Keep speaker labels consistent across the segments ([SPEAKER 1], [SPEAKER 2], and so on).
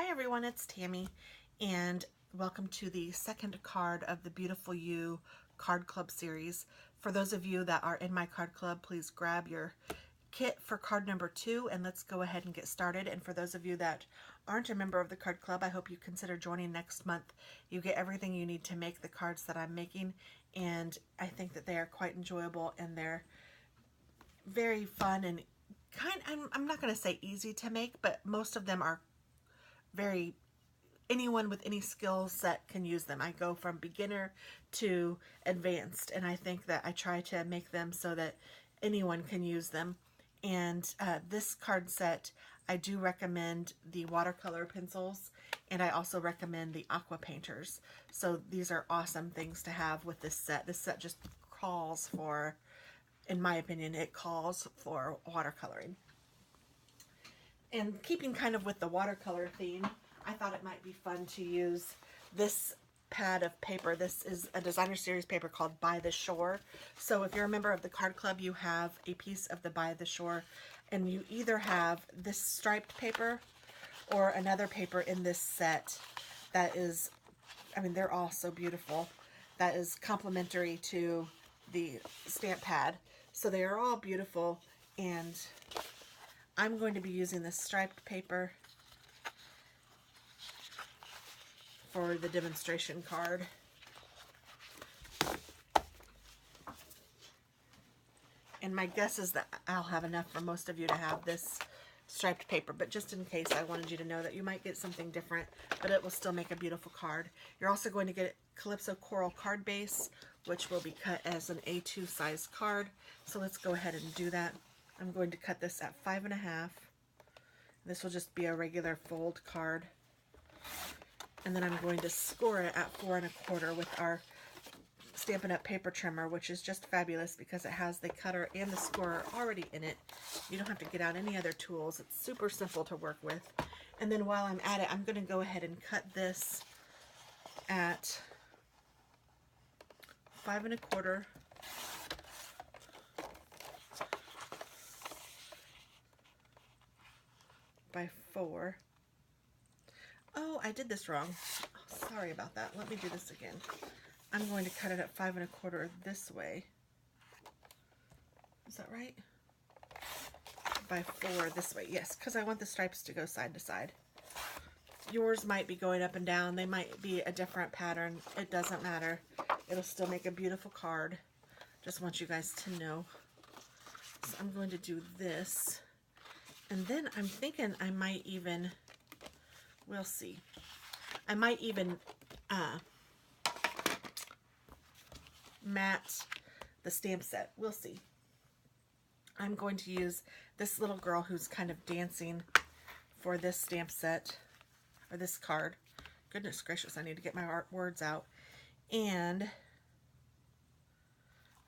[SPEAKER 1] Hi everyone, it's Tammy, and welcome to the second card of the Beautiful You Card Club series. For those of you that are in my card club, please grab your kit for card number 2 and let's go ahead and get started. And for those of you that aren't a member of the card club, I hope you consider joining next month. You get everything you need to make the cards that I'm making, and I think that they are quite enjoyable and they're very fun and I'm not going to say easy to make, but most of them are anyone with any skill set can use them. I go from beginner to advanced, and I think that I try to make them so that anyone can use them. And this card set, I do recommend the watercolor pencils, and I also recommend the aqua painters. So these are awesome things to have with this set. This set just calls for, in my opinion, it calls for watercoloring. And keeping kind of with the watercolor theme, I thought it might be fun to use this pad of paper. This is a designer series paper called By the Shore. So if you're a member of the card club, you have a piece of the By the Shore, and you either have this striped paper or another paper in this set that is, I mean, they're all so beautiful, that is complementary to the stamp pad. So they are all beautiful, and I'm going to be using this striped paper for the demonstration card. And my guess is that I'll have enough for most of you to have this striped paper, but just in case, I wanted you to know that you might get something different, but it will still make a beautiful card. You're also going to get Calypso Coral card base, which will be cut as an A2 size card. So let's go ahead and do that. I'm going to cut this at 5.5. This will just be a regular fold card. And then I'm going to score it at 4 1/4 with our Stampin' Up! Paper trimmer, which is just fabulous because it has the cutter and the scorer already in it. You don't have to get out any other tools. It's super simple to work with. And then while I'm at it, I'm going to go ahead and cut this at 5 1/4 by 4. Oh, I did this wrong. Oh, sorry about that. Let me do this again. I'm going to cut it at 5 1/4 this way. Is that right? By 4 this way. Yes, because I want the stripes to go side to side. Yours might be going up and down. They might be a different pattern. It doesn't matter. It'll still make a beautiful card. Just want you guys to know. So I'm going to do this. And then I'm thinking I might even, we'll see. I might even matte the stamp set. We'll see. I'm going to use this little girl who's kind of dancing for this stamp set, or this card. Goodness gracious, I need to get my words out. And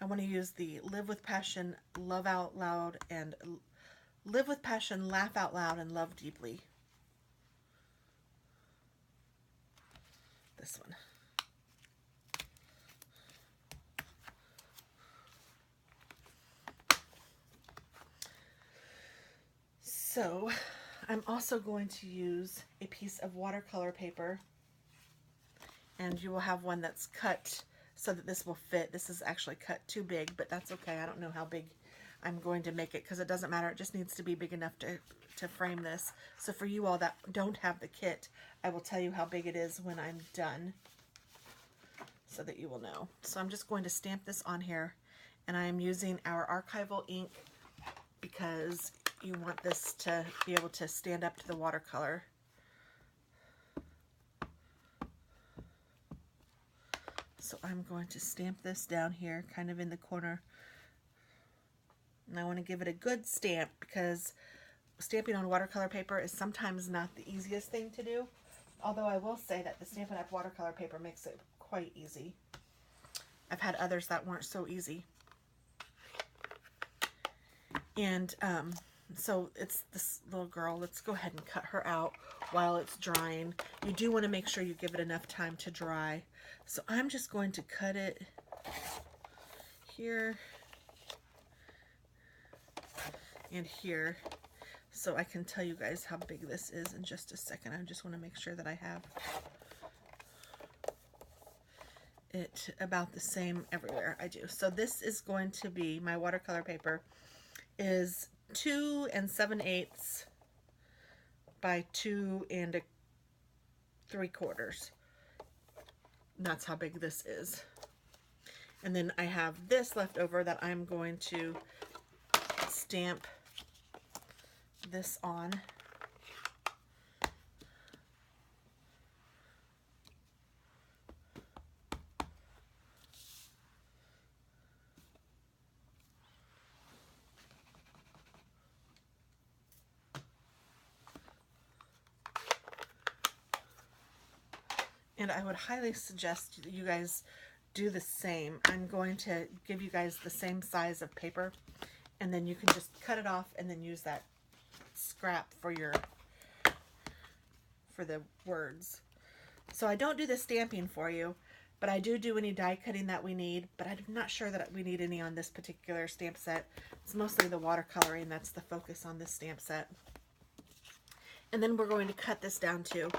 [SPEAKER 1] I want to use the Live with Passion, Love Out Loud, and Live with Passion, Laugh Out Loud, and Love Deeply. This one. So I'm also going to use a piece of watercolor paper, and you will have one that's cut so that this will fit. This is actually cut too big, but that's okay. I don't know how big I'm going to make it because it doesn't matter. It just needs to be big enough to frame this. So for you all that don't have the kit, I will tell you how big it is when I'm done so that you will know. So I'm just going to stamp this on here, and I'm using our archival ink because you want this to be able to stand up to the watercolor. So I'm going to stamp this down here kind of in the corner. And I want to give it a good stamp because stamping on watercolor paper is sometimes not the easiest thing to do. Although I will say that the Stampin' Up! Watercolor paper makes it quite easy. I've had others that weren't so easy. And so it's this little girl. Let's go ahead and cut her out while it's drying. You do want to make sure you give it enough time to dry. So I'm just going to cut it here and here. so I can tell you guys how big this is in just a second. I just want to make sure that I have it about the same everywhere. I do. So this is going to be, my watercolor paper is 2 7/8 by 2 3/4. That's how big this is. And then I have this left over that I'm going to stamp this on. And I would highly suggest that you guys do the same. I'm going to give you guys the same size of paper, and then you can just cut it off and then use that scrap for the words. So I don't do the stamping for you, but I do any die cutting that we need, but I'm not sure that we need any on this particular stamp set. It's mostly the watercoloring that's the focus on this stamp set. And then we're going to cut this down too.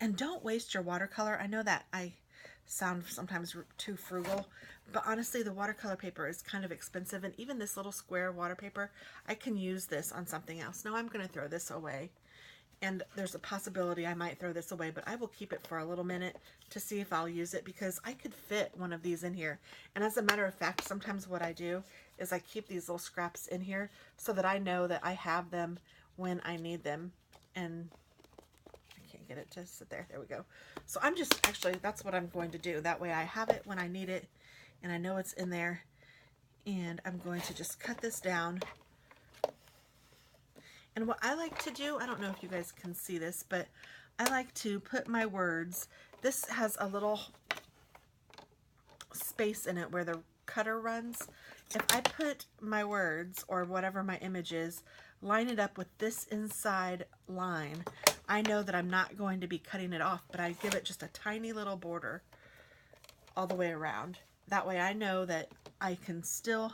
[SPEAKER 1] And don't waste your watercolor. I know that I sound sometimes too frugal, but honestly the watercolor paper is kind of expensive, and even this little square water paper, I can use this on something else. Now I'm going to throw this away, and there's a possibility I might throw this away, but I will keep it for a little minute to see if I'll use it, because I could fit one of these in here. And as a matter of fact, sometimes what I do is I keep these little scraps in here so that I know that I have them when I need them. And get it to sit there. There we go. So I'm just, actually, that's what I'm going to do. That way I have it when I need it, and I know it's in there. And I'm going to just cut this down. And what I like to do, I don't know if you guys can see this, but I like to put my words. This has a little space in it where the cutter runs. If I put my words, or whatever my image is, line it up with this inside line, I know that I'm not going to be cutting it off, but I give it just a tiny little border all the way around. That way I know that I can still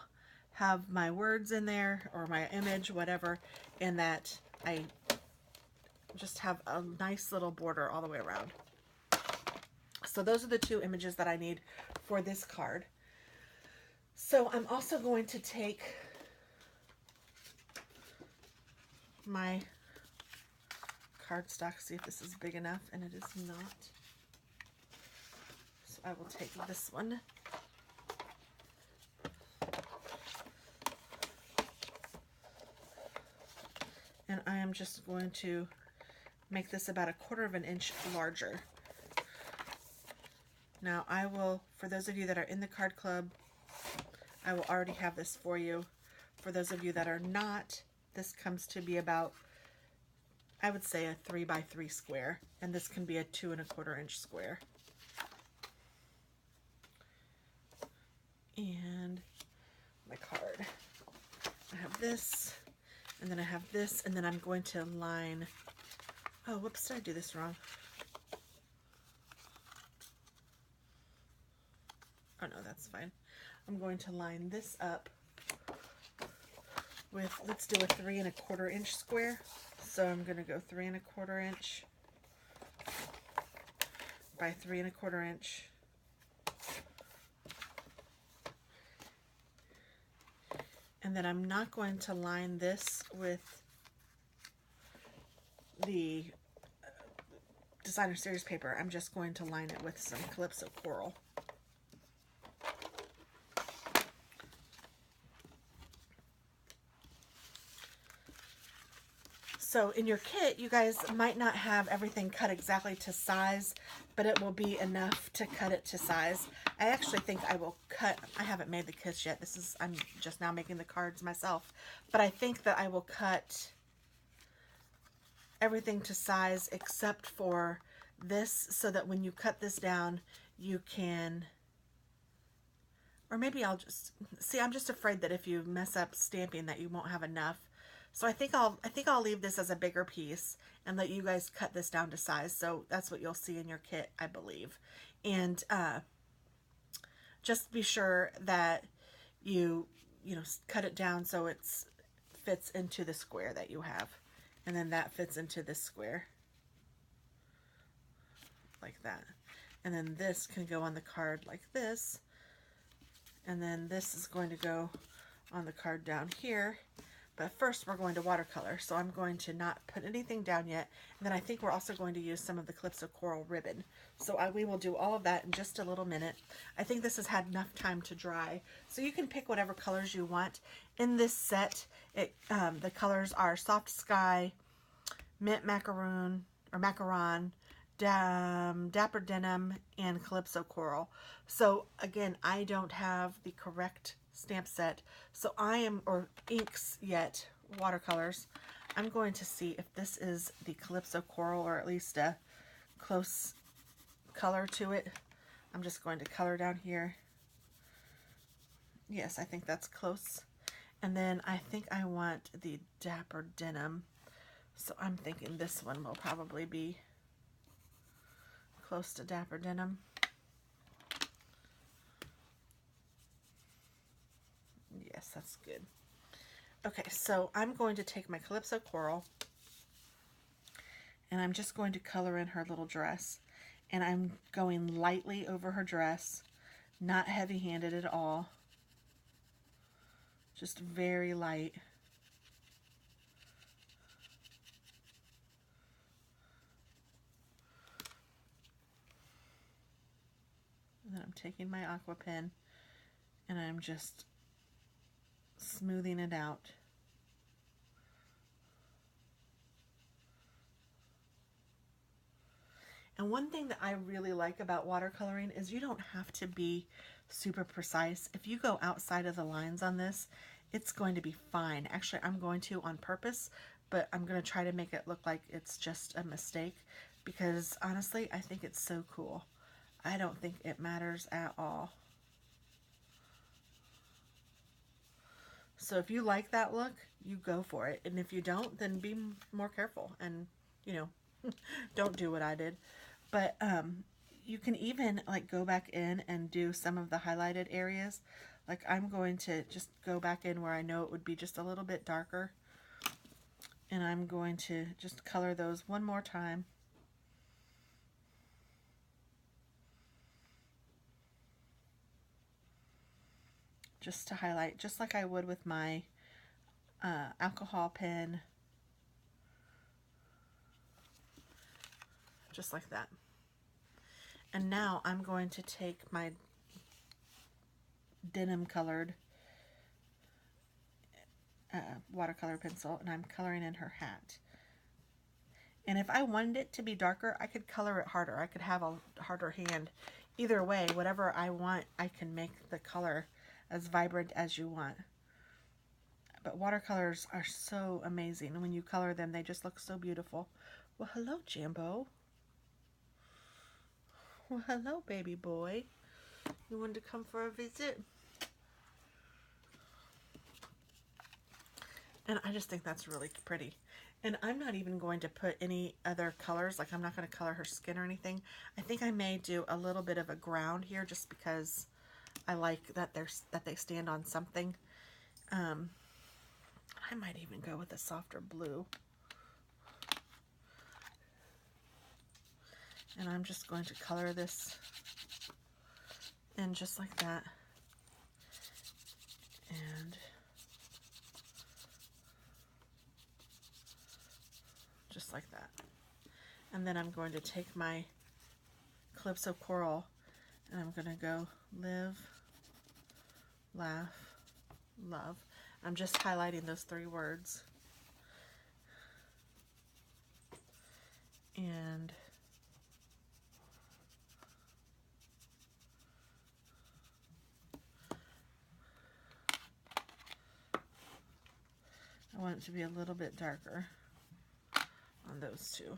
[SPEAKER 1] have my words in there, or my image, whatever, and that I just have a nice little border all the way around. So those are the two images that I need for this card. So I'm also going to take my cardstock, see if this is big enough, and it is not. So I will take this one. And I am just going to make this about 1/4 inch larger. Now I will, for those of you that are in the card club, I will already have this for you. For those of you that are not, this comes to be about, I would say, a 3 by 3 square, and this can be a 2 1/4 inch square. And my card, I have this, and then I have this, and then I'm going to line, oh, whoops, did I do this wrong? Oh no, that's fine. I'm going to line this up with, let's do a 3 1/4 inch square. So I'm going to go 3 1/4 inch by 3 1/4 inch. And then I'm not going to line this with the Designer Series paper. I'm just going to line it with some Calypso Coral. So in your kit, you guys might not have everything cut exactly to size, but it will be enough to cut it to size. I actually think I will cut, I haven't made the kits yet. I'm just now making the cards myself, but I think that I will cut everything to size except for this, so that when you cut this down, you can, or maybe I'll just, see, I'm just afraid that if you mess up stamping that you won't have enough. So I think I'll leave this as a bigger piece and let you guys cut this down to size. So that's what you'll see in your kit, I believe. And just be sure that you cut it down so it's fits into the square that you have. And then that fits into this square. Like that. And then this can go on the card like this. And then this is going to go on the card down here. But first we're going to watercolor, so I'm going to not put anything down yet. And then I think we're also going to use some of the Calypso Coral ribbon. So we will do all of that in just a little minute. I think this has had enough time to dry. So you can pick whatever colors you want. In this set, the colors are Soft Sky, Mint Macaroon, or Macaron, Dapper Denim, and Calypso Coral. So again, I don't have the correct stamp set, so or inks yet, watercolors. I'm going to see if this is the Calypso Coral, or at least a close color to it. I'm just going to color down here. Yes, I think that's close. And then I think I want the Dapper Denim, so I'm thinking this one will probably be close to Dapper Denim. Yes, that's good. Okay, so I'm going to take my Calypso Coral and I'm just going to color in her little dress. And I'm going lightly over her dress, not heavy-handed at all. Just very light. And then I'm taking my aqua pen and I'm just smoothing it out. And one thing that I really like about watercoloring is you don't have to be super precise. If you go outside of the lines on this, it's going to be fine. Actually, I'm going to on purpose, but I'm going to try to make it look like it's just a mistake, because honestly, I think it's so cool. I don't think it matters at all. So if you like that look, you go for it. And if you don't, then be more careful and, you know, don't do what I did. But you can even like go back in and do some of the highlighted areas. Like I'm going to just go back in where I know it would be just a little bit darker. And I'm going to just color those one more time. Just to highlight, just like I would with my alcohol pen. Just like that. And now I'm going to take my denim colored watercolor pencil and I'm coloring in her hat. And if I wanted it to be darker, I could color it harder. I could have a harder hand. Either way, whatever I want, I can make the color as vibrant as you want. But watercolors are so amazing. And when you color them, they just look so beautiful. Well, hello, Jambo. Well, hello, baby boy. You wanted to come for a visit? And I just think that's really pretty. And I'm not even going to put any other colors. Like I'm not going to color her skin or anything. I think I may do a little bit of a ground here just because I like that they stand on something. I might even go with a softer blue. And I'm just going to color this in just like that. And just like that. And then I'm going to take my Calypso Coral and I'm going to go live, laugh, love. I'm just highlighting those 3 words. And I want it to be a little bit darker on those 2.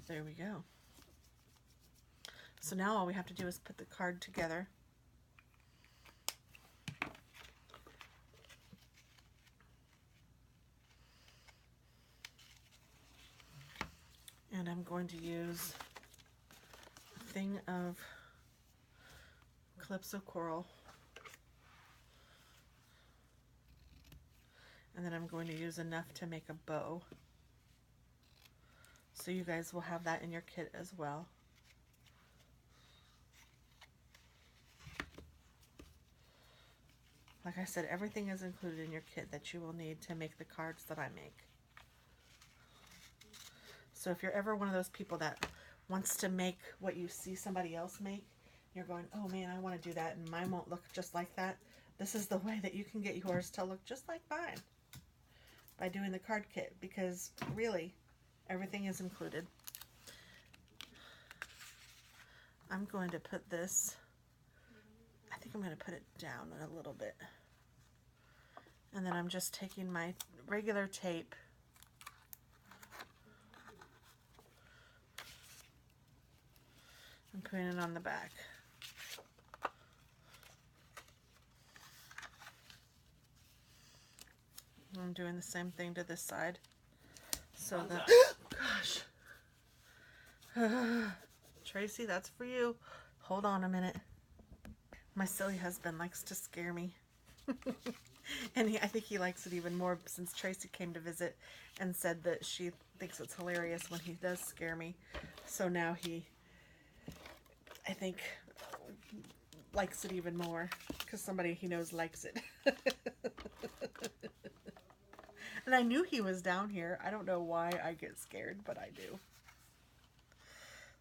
[SPEAKER 1] There we go. So now all we have to do is put the card together. And I'm going to use a thing of Calypso Coral. And then I'm going to use enough to make a bow. So you guys will have that in your kit as well. Like I said, everything is included in your kit that you will need to make the cards that I make. So if you're ever one of those people that wants to make what you see somebody else make, you're going, oh man, I want to do that and mine won't look just like that. This is the way that you can get yours to look just like mine, by doing the card kit, because really everything is included. I'm going to put this, I think I'm going to put it down a little bit. And then I'm just taking my regular tape and putting it on the back. I'm doing the same thing to this side. So that, gosh. Tracy, that's for you. Hold on a minute. My silly husband likes to scare me. And I think he likes it even more since Tracy came to visit and said that she thinks it's hilarious when he does scare me. So now he, I think, likes it even more because somebody he knows likes it. And I knew he was down here. I don't know why I get scared, but I do.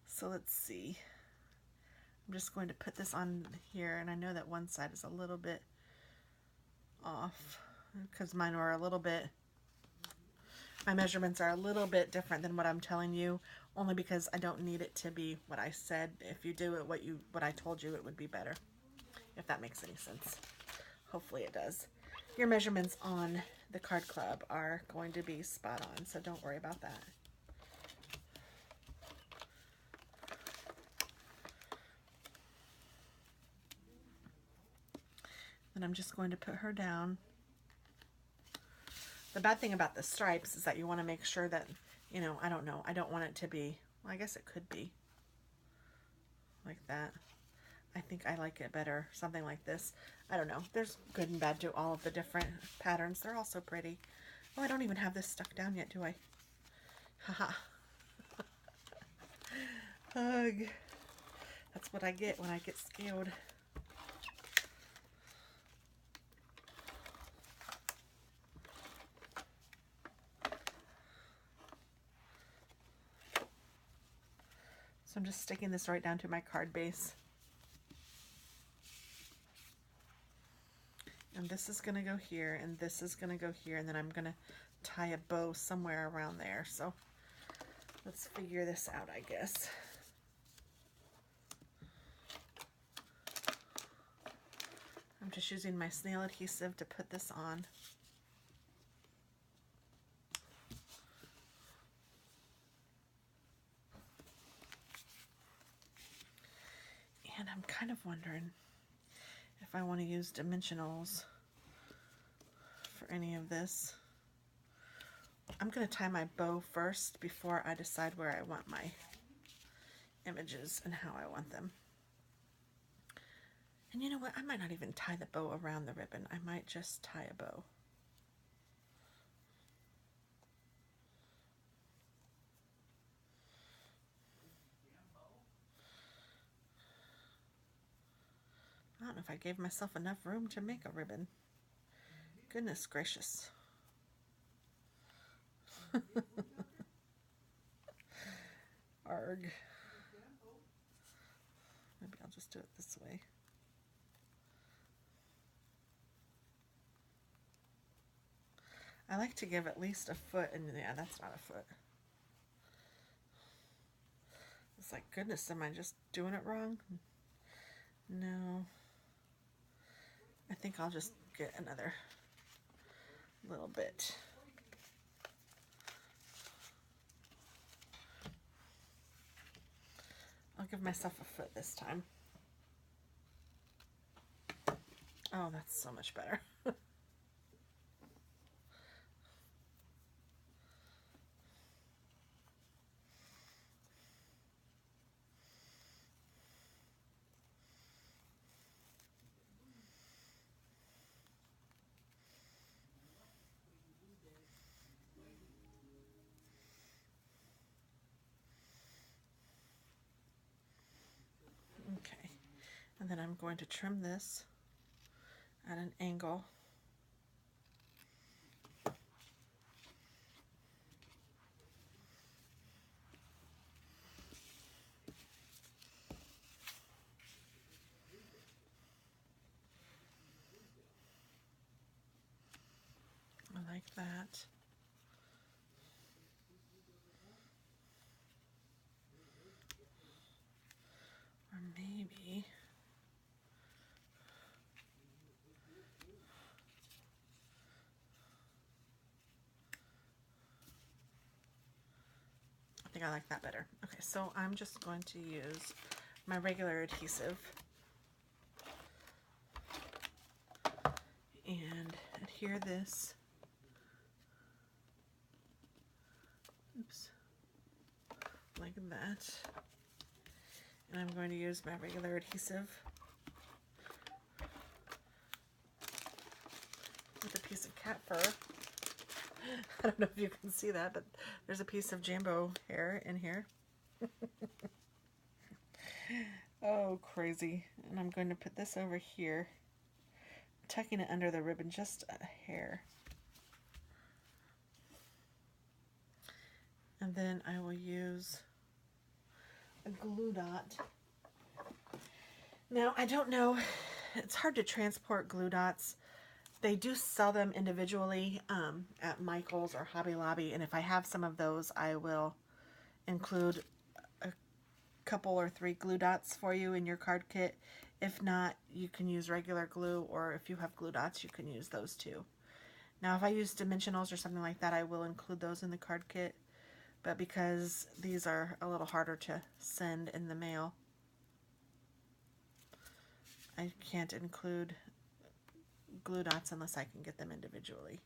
[SPEAKER 1] So let's see. I'm just going to put this on here, and I know that one side is a little bit off because mine are a little bit, my measurements are a little bit different than what I'm telling you, only because I don't need it to be what I said. If you do it what I told you, it would be better, if that makes any sense. Hopefully it does. Your measurements on the card club are going to be spot on, so don't worry about that. And I'm just going to put her down. The bad thing about the stripes is that you want to make sure that, you know, I don't know, I don't want it to be, well, I guess it could be like that. I think I like it better, something like this. I don't know. There's good and bad to all of the different patterns. They're all so pretty. Oh, I don't even have this stuck down yet, do I? Haha. Hug. That's what I get when I get scared. So I'm just sticking this right down to my card base. And this is going to go here, and this is going to go here, and then I'm going to tie a bow somewhere around there. So let's figure this out, I guess. I'm just using my snail adhesive to put this on. And I'm kind of wondering if I want to use dimensionals for any of this. I'm going to tie my bow first before I decide where I want my images and how I want them. And you know what? I might not even tie the bow around the ribbon. I might just tie a bow. I don't know if I gave myself enough room to make a ribbon. Goodness gracious. Arg. Maybe I'll just do it this way. I like to give at least a foot, and yeah, that's not a foot. It's like, goodness, am I just doing it wrong? No. I think I'll just get another little bit. I'll give myself a foot this time. Oh, that's so much better. And then I'm going to trim this at an angle. I like that. Or maybe I think I like that better. Okay, so I'm just going to use my regular adhesive and adhere this. Oops. Like that. And I'm going to use my regular adhesive with a piece of cat fur. I don't know if you can see that, but there's a piece of Jambo hair in here. Oh, crazy. And I'm going to put this over here, tucking it under the ribbon just a hair. And then I will use a glue dot. Now, I don't know, it's hard to transport glue dots. They do sell them individually at Michael's or Hobby Lobby, and if I have some of those, I will include a couple or 3 glue dots for you in your card kit. If not, you can use regular glue, or if you have glue dots, you can use those too. Now, if I use dimensionals or something like that, I will include those in the card kit, but because these are a little harder to send in the mail, I can't include glue dots unless I can get them individually.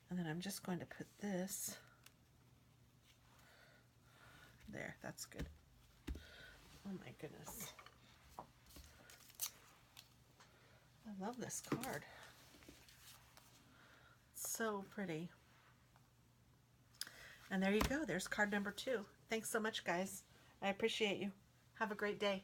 [SPEAKER 1] And then I'm just going to put this there. That's good. Oh my goodness. I love this card. It's so pretty. And there you go. There's card number 2. Thanks so much, guys. I appreciate you. Have a great day.